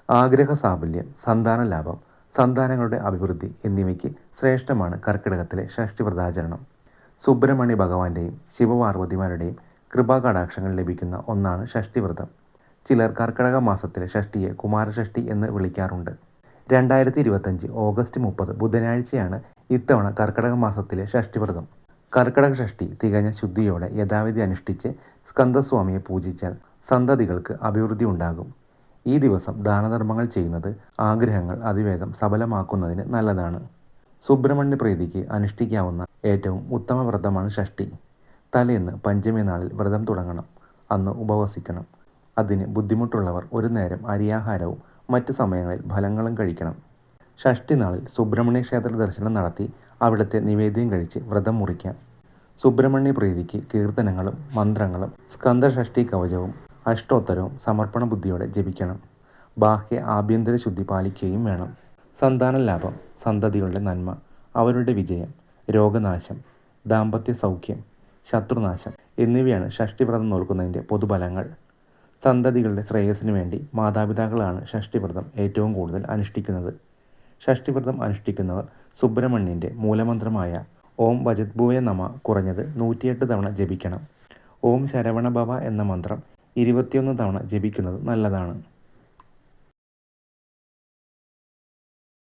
ആഗ്രഹ സാഫല്യം, സന്താന ലാഭം, സന്താനങ്ങളുടെ അഭിവൃദ്ധി എന്നിവയ്ക്ക് ശ്രേഷ്ഠമാണ് കർക്കിടകത്തിലെ ഷഷ്ഠിവ്രതാചരണം. സുബ്രഹ്മണ്യ ഭഗവാന്റെയും ശിവപാർവതിമാരുടെയും കൃപാകടാക്ഷങ്ങൾ ലഭിക്കുന്ന ഒന്നാണ് ഷഷ്ഠിവ്രതം. ചിലർ കർക്കിടക മാസത്തിലെ ഷഷ്ഠിയെ കുമാരഷഷ്ഠി എന്ന് വിളിക്കാറുണ്ട്. 2025 ഓഗസ്റ്റ് 30 ബുധനാഴ്ചയാണ് ഇത്തവണ കർക്കിടക മാസത്തിലെ ഷഷ്ഠിവ്രതം. കർക്കിടക ഷഷ്ഠി തികഞ്ഞ ശുദ്ധിയോടെ യഥാവിധി അനുഷ്ഠിച്ച് സ്കന്ദസ്വാമിയെ പൂജിച്ചാൽ സന്തതികൾക്ക് അഭിവൃദ്ധി ഉണ്ടാകും. ഈ ദിവസം ദാനധർമ്മങ്ങൾ ചെയ്യുന്നത് ആഗ്രഹങ്ങൾ അതിവേഗം സഫലമാക്കുന്നതിന് നല്ലതാണ്. സുബ്രഹ്മണ്യ പ്രീതിക്ക് അനുഷ്ഠിക്കാവുന്ന ഏറ്റവും ഉത്തമ വ്രതമാണ് ഷഷ്ഠി. തലേന്ന് പഞ്ചമി നാളിൽ വ്രതം തുടങ്ങണം. അന്ന് ഉപവസിക്കണം. അതിന് ബുദ്ധിമുട്ടുള്ളവർ ഒരു നേരം അരിയാഹാരവും മറ്റ് സമയങ്ങളിൽ ഫലങ്ങളും കഴിക്കണം. ഷഷ്ഠി നാളിൽ സുബ്രഹ്മണ്യ ക്ഷേത്ര ദർശനം നടത്തി അവിടുത്തെ നിവേദ്യം കഴിച്ച് വ്രതം മുറിക്കാം. സുബ്രഹ്മണ്യ പ്രീതിക്ക് കീർത്തനങ്ങളും മന്ത്രങ്ങളും സ്കന്ദഷഷ്ഠി കവചവും അഷ്ടോത്തരവും സമർപ്പണ ബുദ്ധിയോടെ ജപിക്കണം. ബാഹ്യ ആഭ്യന്തര ശുദ്ധി പാലിക്കുകയും വേണം. സന്താന ലാഭം, സന്തതികളുടെ നന്മ, അവരുടെ വിജയം, രോഗനാശം, ദാമ്പത്യ സൗഖ്യം, ശത്രുനാശം എന്നിവയാണ് ഷഷ്ഠിവ്രതം നോൽക്കുന്നതിൻ്റെ പൊതുഫലങ്ങൾ. സന്തതികളുടെ ശ്രേയസ്സിനു വേണ്ടി മാതാപിതാക്കളാണ് ഷഷ്ഠിവ്രതം ഏറ്റവും കൂടുതൽ അനുഷ്ഠിക്കുന്നത്. ഷഷ്ഠിവ്രതം അനുഷ്ഠിക്കുന്നവർ സുബ്രഹ്മണ്യൻ്റെ മൂലമന്ത്രമായ ഓം വജദ്ഭൂയ നമ കുറഞ്ഞത് 108 തവണ ജപിക്കണം. ഓം ശരവണഭവ എന്ന മന്ത്രം 21 തവണ ജപിക്കുന്നത് നല്ലതാണ്.